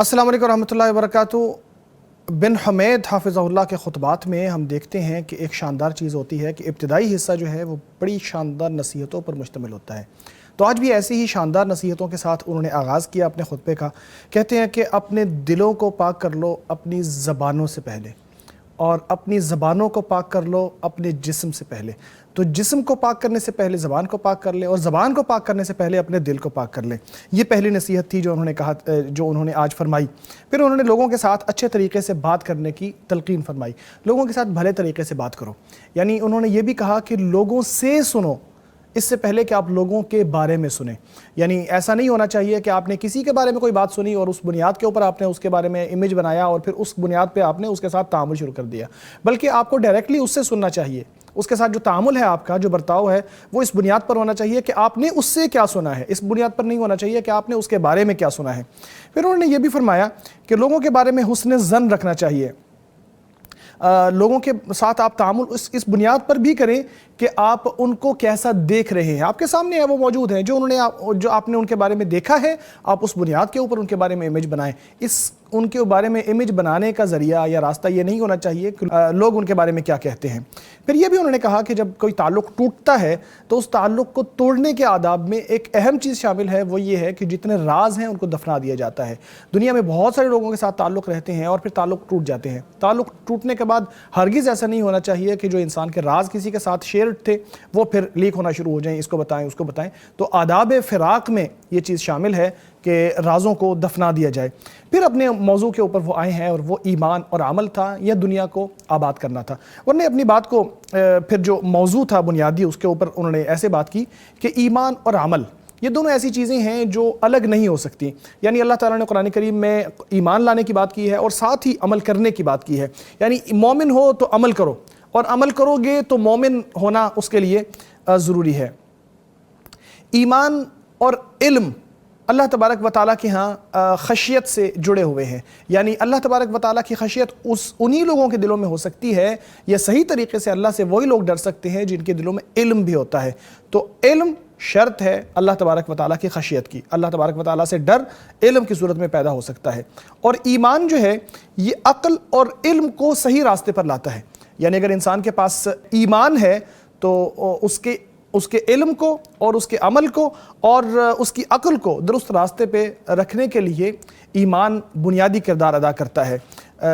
अस्सलाम वालेकुम रहमतुल्लाहि व बरकातुहू। बिन हमीद हाफिज़हुल्लाह के ख़ुतबात में हम देखते हैं कि एक शानदार चीज़ होती है कि इब्तिदाई हिस्सा जो है वो बड़ी शानदार नसीहतों पर मुश्तमिल होता है। तो आज भी ऐसी ही शानदार नसीहतों के साथ उन्होंने आगाज़ किया अपने खुतबे का। कहते हैं कि अपने दिलों को पाक कर लो अपनी ज़बानों से पहले, और अपनी ज़बानों को पाक कर लो अपने जिस्म से पहले। तो जिस्म को पाक करने से पहले ज़बान को पाक कर ले, और ज़बान को पाक करने से पहले अपने दिल को पाक कर ले। ये पहली नसीहत थी जो उन्होंने कहा, जो उन्होंने आज फरमाई। फिर उन्होंने लोगों के साथ अच्छे तरीके से बात करने की तलकीन फरमाई। लोगों के साथ भले तरीके से बात करो, यानी उन्होंने ये भी कहा कि लोगों से सुनो इससे पहले कि आप लोगों के बारे में सुने। यानी ऐसा नहीं होना चाहिए कि आपने किसी के बारे में कोई बात सुनी और उस बुनियाद के ऊपर आपने उसके बारे में इमेज बनाया और फिर उस बुनियाद पे आपने उसके साथ तामुल शुरू कर दिया, बल्कि आपको डायरेक्टली उससे सुनना चाहिए। उसके साथ जो तामुल है, आपका जो बर्ताव है, वो इस बुनियाद पर होना चाहिए कि आपने उससे क्या सुना है। इस बुनियाद पर नहीं होना चाहिए कि आपने उसके बारे में क्या सुना है। फिर उन्होंने ये भी फरमाया कि लोगों के बारे में हुस्न ज़न रखना चाहिए। लोगों के साथ आप तामुल इस बुनियाद पर भी करें कि आप उनको कैसा देख रहे हैं। आपके सामने है, वो मौजूद है, जो आपने उनके बारे में देखा है, आप उस बुनियाद के ऊपर उनके बारे में इमेज बनाएं। उनके बारे में इमेज बनाने का ज़रिया या रास्ता ये नहीं होना चाहिए कि लोग उनके बारे में क्या कहते हैं। फिर ये भी उन्होंने कहा कि जब कोई ताल्लुक़ टूटता है तो उस ताल्लुक़ को तोड़ने के आदाब में एक अहम चीज़ शामिल है, वो ये है कि जितने राज हैं उनको दफना दिया जाता है। दुनिया में बहुत सारे लोगों के साथ ताल्लुक़ रहते हैं और फिर ताल्लुक़ टूट जाते हैं। ताल्लुक़ टूटने के बाद हरगिज़ ऐसा नहीं होना चाहिए कि जो इंसान के राज किसी के साथ शेयर थे वो फिर लीक होना शुरू हो जाएं, इसको बताएं उसको बताएं। तो आदाब फ़िराक़ में ये चीज़ शामिल है कि राज़ों को दफना दिया जाए। फिर अपने मौजू के ऊपर वो आए हैं और वो ईमान और अमल था, यह दुनिया को आबाद करना था। उन्होंने अपनी बात को फिर जो मौजू था बुनियादी, उसके ऊपर उन्होंने ऐसे बात की कि ईमान और अमल ये दोनों ऐसी चीज़ें हैं जो अलग नहीं हो सकती। यानी अल्लाह ताला ने कुरान करीम में ईमान लाने की बात की है और साथ ही अमल करने की बात की है। यानी मोमिन हो तो अमल करो, और अमल करोगे तो मोमिन होना उसके लिए ज़रूरी है। ईमान और इल्म अल्लाह तबारक व तआला के यहाँ खशियत से जुड़े हुए हैं। यानी अल्लाह तबारक व तआला की खशियत उन्हीं लोगों के दिलों में हो सकती है, या सही तरीके से अल्लाह से वही लोग डर सकते हैं जिनके दिलों में इल्म भी होता है। तो इल्म शर्त है अल्लाह तबारक व तआला की खशियत की। अल्लाह तबारक व तआला से डर इल्म की सूरत में पैदा हो सकता है। और ईमान जो है ये अक्ल और इल्म को सही रास्ते पर लाता है। यानी अगर इंसान के पास ईमान है तो उसके इल्म को और उसके अमल को और उसकी अक्ल को दुरुस्त रास्ते पे रखने के लिए ईमान बुनियादी किरदार अदा करता है।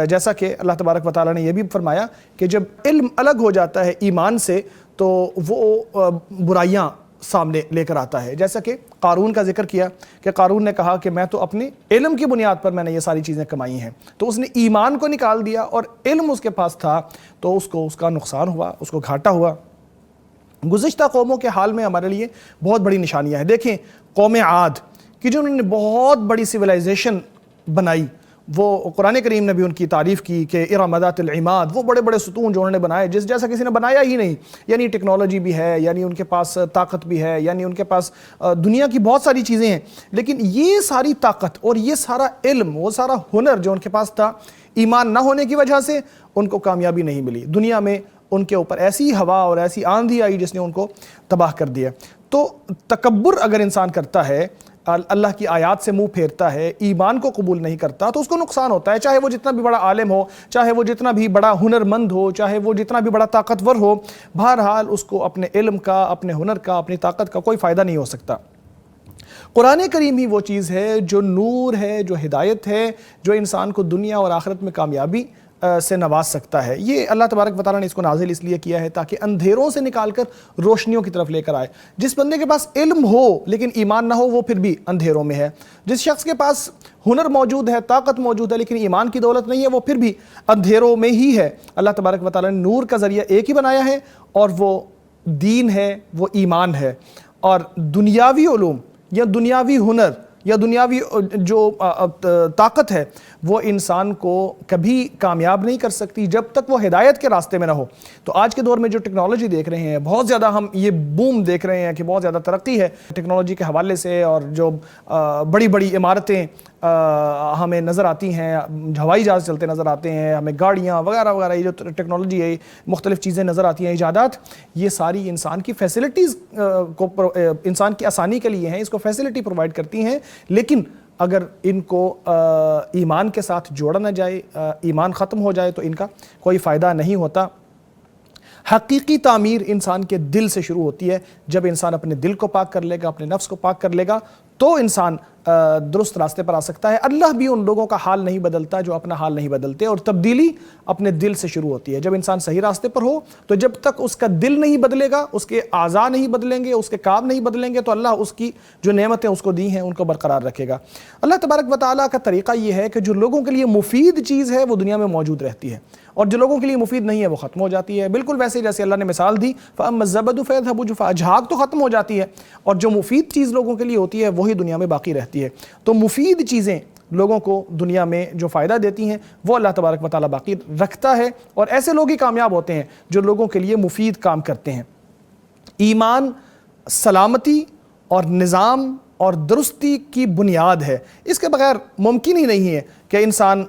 जैसा कि अल्लाह तबारक व तआला ने यह भी फरमाया कि जब इल्म अलग हो जाता है ईमान से तो वो बुराइयां सामने लेकर आता है। जैसा कि कारून का जिक्र किया कि कारून ने कहा कि मैं तो अपने इल्म की बुनियाद पर मैंने ये सारी चीज़ें कमाई हैं, तो उसने ईमान को निकाल दिया और इल्म उसके पास था तो उसका नुकसान हुआ, उसको घाटा हुआ। गुज़िश्ता कौमों के हाल में हमारे लिए बहुत बड़ी निशानियाँ हैं। देखें कौम आद कि जो उन्होंने बहुत बड़ी सिविलाइजेशन बनाई, वो कुरान करीम ने भी उनकी तारीफ़ की कि इरम ज़ातिल इमाद, वो बड़े बड़े सतून जो उन्होंने बनाए जैसा किसी ने बनाया ही नहीं। यानी टेक्नोलॉजी भी है, यानी उनके पास ताकत भी है, यानी उनके पास दुनिया की बहुत सारी चीज़ें हैं, लेकिन ये सारी ताकत और ये सारा इल्म, वो सारा हुनर जो उनके पास था, ईमान ना होने की वजह से उनको कामयाबी नहीं मिली। दुनिया में उनके ऊपर ऐसी हवा और ऐसी आंधी आई जिसने उनको तबाह कर दिया। तो तकब्बुर अगर इंसान करता है, अल्लाह की आयत से मुंह फेरता है, ईमान को कबूल नहीं करता, तो उसको नुकसान होता है। चाहे वो जितना भी बड़ा आलिम हो, चाहे वो जितना भी बड़ा हुनरमंद हो, चाहे वो जितना भी बड़ा ताकतवर हो, बहरहाल उसको अपने इल्म का, अपने हुनर का, अपनी ताकत का कोई फ़ायदा नहीं हो सकता। कुरान करीम ही वो चीज़ है जो नूर है, जो हिदायत है, जो इंसान को दुनिया और आखिरत में कामयाबी से नवाज सकता है। ये अल्लाह तबारक व तआला ने इसको नाजिल इसलिए किया है ताकि अंधेरों से निकालकर रोशनियों की तरफ लेकर आए। जिस बंदे के पास इल्म हो लेकिन ईमान ना हो, वो फिर भी अंधेरों में है। जिस शख्स के पास हुनर मौजूद है, ताकत मौजूद है, लेकिन ईमान की दौलत नहीं है, वो फिर भी अंधेरों में ही है। अल्लाह तबारक व तआला ने नूर का ज़रिया एक ही बनाया है, और वो दीन है, वो ईमान है। और दुनियावी उलूम या दुनियावी हुनर या दुनियावी जो ताकत है वो इंसान को कभी कामयाब नहीं कर सकती जब तक वो हिदायत के रास्ते में ना हो। तो आज के दौर में जो टेक्नोलॉजी देख रहे हैं, बहुत ज़्यादा हम ये बूम देख रहे हैं कि बहुत ज़्यादा तरक्की है टेक्नोलॉजी के हवाले से, और जो बड़ी बड़ी इमारतें हमें नज़र आती हैं, हवाई जहाज़ चलते नज़र आते हैं, हमें गाड़ियाँ वगैरह वगैरह, ये जो टेक्नोलॉजी है, मुख्तलिफ़ चीज़ें नज़र आती हैं, ईजादात, ये सारी इंसान की फैसिलिटीज़ को, इंसान की आसानी के लिए हैं, इसको फैसिलिटी प्रोवाइड करती हैं, लेकिन اگر ان کو ایمان کے ساتھ جوڑا نہ جائے، ایمان ختم ہو جائے تو ان کا کوئی فائدہ نہیں ہوتا۔ حقیقی تعمیر انسان کے دل سے شروع ہوتی ہے۔ جب انسان اپنے دل کو پاک کر لے گا، اپنے نفس کو پاک کر لے گا تو انسان درست راستے پر آ سکتا ہے۔ اللہ بھی ان لوگوں کا حال نہیں بدلتا جو اپنا حال نہیں بدلتے، اور تبدیلی اپنے دل سے شروع ہوتی ہے۔ جب انسان صحیح راستے پر ہو تو جب تک اس کا دل نہیں بدلے گا، اس کے اعضاء نہیں بدلیں گے، اس کے کام نہیں بدلیں گے، تو اللہ اس کی جو نعمتیں اس کو دی ہیں ان کو برقرار رکھے گا۔ اللہ تبارک و تعالیٰ کا طریقہ یہ ہے کہ جو لوگوں کے لیے مفید چیز ہے وہ دنیا میں موجود رہتی ہے، اور جو لوگوں کے لیے مفید نہیں ہے وہ ختم ہو جاتی ہے۔ بالکل ویسے جیسے اللہ نے مثال دی، فَأَمَّا الزَّبَدُ فَيَذْهَبُ جُفَاءً، جھاگ تو ختم ہو جاتی ہے، اور جو مفید چیز لوگوں کے لیے ہوتی ہے وہی دنیا میں باقی رہتی ہے۔ تو مفید چیزیں لوگوں کو دنیا میں جو فائدہ دیتی ہیں وہ اللہ تبارک و تعالیٰ باقی رکھتا ہے، اور ایسے لوگ ہی کامیاب ہوتے ہیں جو لوگوں کے لیے مفید کام کرتے ہیں۔ ایمان سلامتی اور نظام اور درستی کی بنیاد ہے، اس کے بغیر ممکن ہی نہیں ہے کہ انسان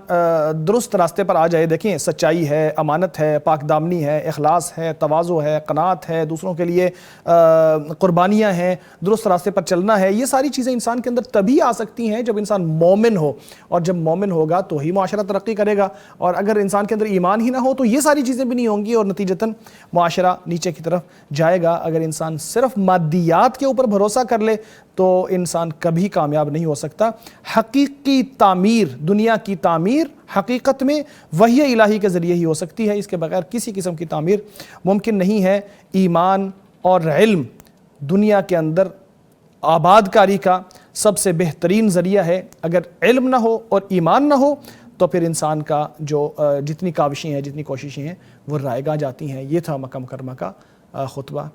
درست راستے پر آ جائے۔ دیکھیں، سچائی ہے، امانت ہے، پاک دامنی ہے، اخلاص ہے، تواضع ہے، قناعت ہے، دوسروں کے لیے قربانیاں ہیں، درست راستے پر چلنا ہے، یہ ساری چیزیں انسان کے اندر تبھی آ سکتی ہیں جب انسان مومن ہو، اور جب مومن ہوگا تو ہی معاشرہ ترقی کرے گا، اور اگر انسان کے اندر ایمان ہی نہ ہو تو یہ ساری چیزیں بھی نہیں ہوں گی، اور نتیجتاً معاشرہ نیچے کی طرف جائے گا۔ اگر انسان صرف مادیات کے اوپر بھروسہ کر لے تو انسان کبھی کامیاب نہیں ہو سکتا۔ حقیقی تعمیر، دنیا کی تعمیر حقیقت میں وحی الہی کے ذریعے ہی ہو سکتی ہے، اس کے بغیر کسی قسم کی تعمیر ممکن نہیں ہے۔ ایمان اور علم دنیا کے اندر آباد کاری کا سب سے بہترین ذریعہ ہے۔ اگر علم نہ ہو اور ایمان نہ ہو تو پھر انسان کا جو جتنی کاوشیں ہیں، جتنی کوششیں ہیں وہ رائے گاہ جاتی ہیں۔ یہ تھا مکہ مکرمہ کا خطبہ۔